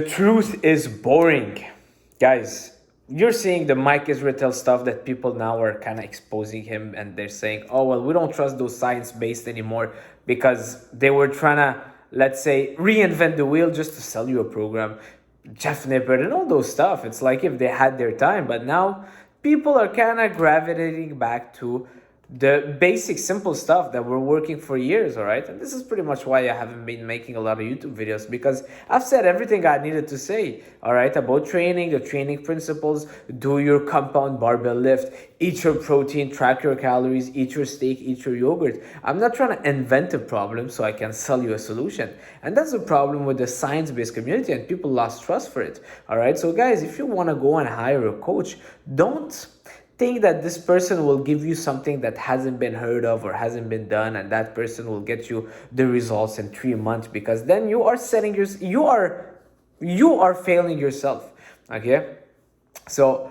Truth is boring. Guys, you're seeing the Mike Israetel stuff that people now are kind of exposing him, and they're saying, oh, well, we don't trust those science-based anymore because they were trying to, let's say, reinvent the wheel just to sell you a program. Jeff Nippert and all those stuff. It's like if they had their time, but now people are kind of gravitating back to the basic simple stuff that were working for years. All right, and this is pretty much why I haven't been making a lot of YouTube videos, because I've said everything I needed to say, all right, about training, the training principles. Do your compound barbell lift, eat your protein, track your calories, eat your steak, eat your yogurt. I'm not trying to invent a problem so I can sell you a solution, and that's the problem with the science-based community, and people lost trust for it. All right, so guys, if you want to go and hire a coach, don't think that this person will give you something that hasn't been heard of or hasn't been done, and that person will get you the results in 3 months, because then you are setting you are failing yourself. Okay, so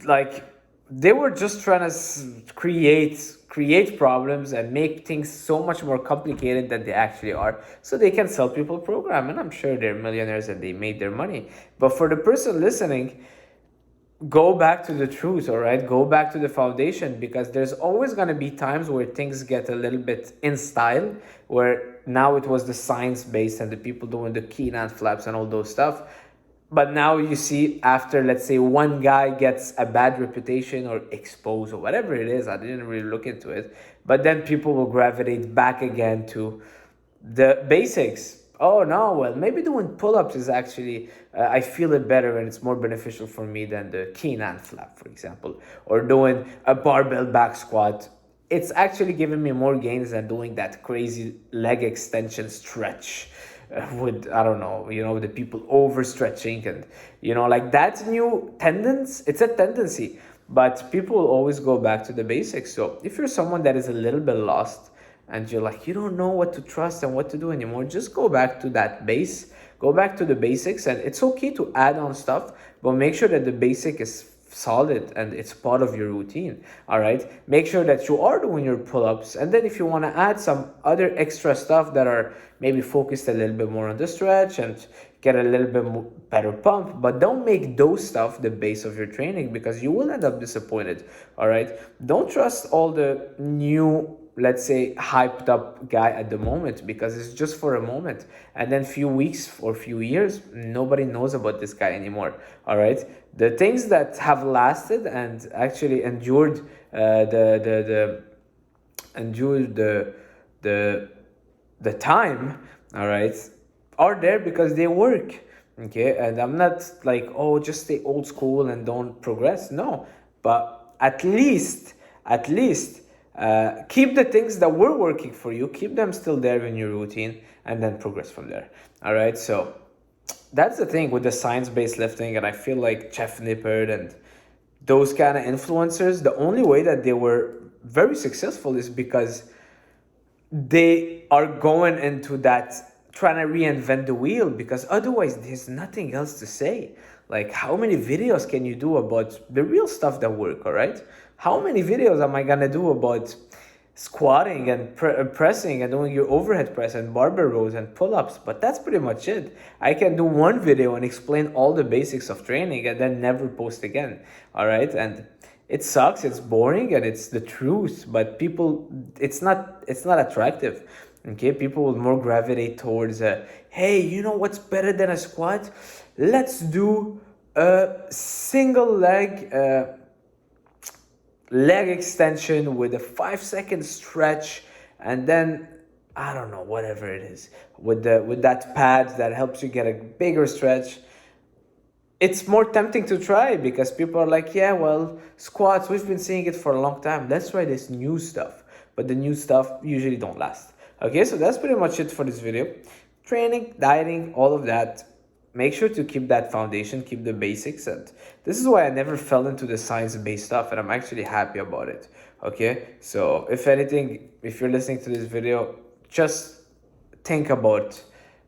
like they were just trying to create problems and make things so much more complicated than they actually are, so they can sell people a program. And I'm sure they're millionaires and they made their money, but for the person listening, go back to the truth. All right, go back to the foundation, because there's always going to be times where things get a little bit in style, where now it was the science based and the people doing the Keenan flaps and all those stuff, but now you see, after, let's say, one guy gets a bad reputation or exposed or whatever it is, I didn't really look into it, but then people will gravitate back again to the basics. Oh no, well, maybe doing pull-ups is actually, I feel it better and it's more beneficial for me than the Keenan flap, for example, or doing a barbell back squat. It's actually giving me more gains than doing that crazy leg extension stretch with, I don't know, the people overstretching, and like that new tendency. It's a tendency, but people will always go back to the basics. So if you're someone that is a little bit lost and you're like, you don't know what to trust and what to do anymore, just go back to that base, go back to the basics. And it's okay to add on stuff, but make sure that the basic is solid and it's part of your routine. All right, make sure that you are doing your pull-ups, and then if you want to add some other extra stuff that are maybe focused a little bit more on the stretch and get a little bit more, better pump, but don't make those stuff the base of your training, because you will end up disappointed. All right, don't trust all the new, let's say, hyped up guy at the moment, because it's just for a moment, and then few weeks or few years nobody knows about this guy anymore. All right, the things that have lasted and actually endured the time, all right, are there because they work. Okay, and I'm not like, oh, just stay old school and don't progress. No, but at least keep the things that were working for you, keep them still there in your routine, and then progress from there. All right, so that's the thing with the science-based lifting. And I feel like Jeff Nippert and those kind of influencers, the only way that they were very successful is because they are going into that, trying to reinvent the wheel, because otherwise there's nothing else to say. Like, how many videos can you do about the real stuff that work? All right, how many videos am I gonna do about squatting and pressing and doing your overhead press and barbell rows and pull-ups? But that's pretty much it. I can do one video and explain all the basics of training and then never post again. All right, and it sucks, it's boring, and it's the truth, but people, it's not attractive. Okay, people will more gravitate towards hey, you know what's better than a squat? Let's do a single leg extension with a 5-second stretch, and then I don't know, whatever it is, with that pad that helps you get a bigger stretch. It's more tempting to try, because people are like, yeah, well, squats, we've been seeing it for a long time, let's try this new stuff. But the new stuff usually don't last. Okay, so that's pretty much it for this video. Training, dieting, all of that. Make sure to keep that foundation, keep the basics. And this is why I never fell into the science-based stuff, and I'm actually happy about it. Okay, so if anything, if you're listening to this video, just think about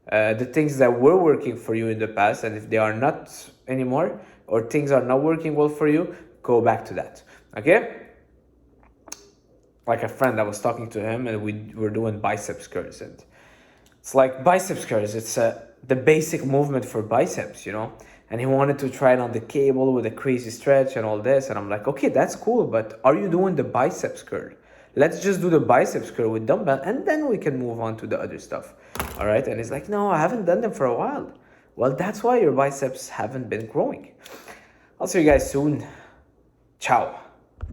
the things that were working for you in the past, and if they are not anymore, or things are not working well for you, go back to that. Okay, like a friend, I was talking to him and we were doing biceps curls, and it's like biceps curls, it's the basic movement for biceps, you know? And he wanted to try it on the cable with a crazy stretch and all this. And I'm like, okay, that's cool, but are you doing the biceps curl? Let's just do the biceps curl with dumbbell and then we can move on to the other stuff. All right. And he's like, no, I haven't done them for a while. Well, that's why your biceps haven't been growing. I'll see you guys soon. Ciao.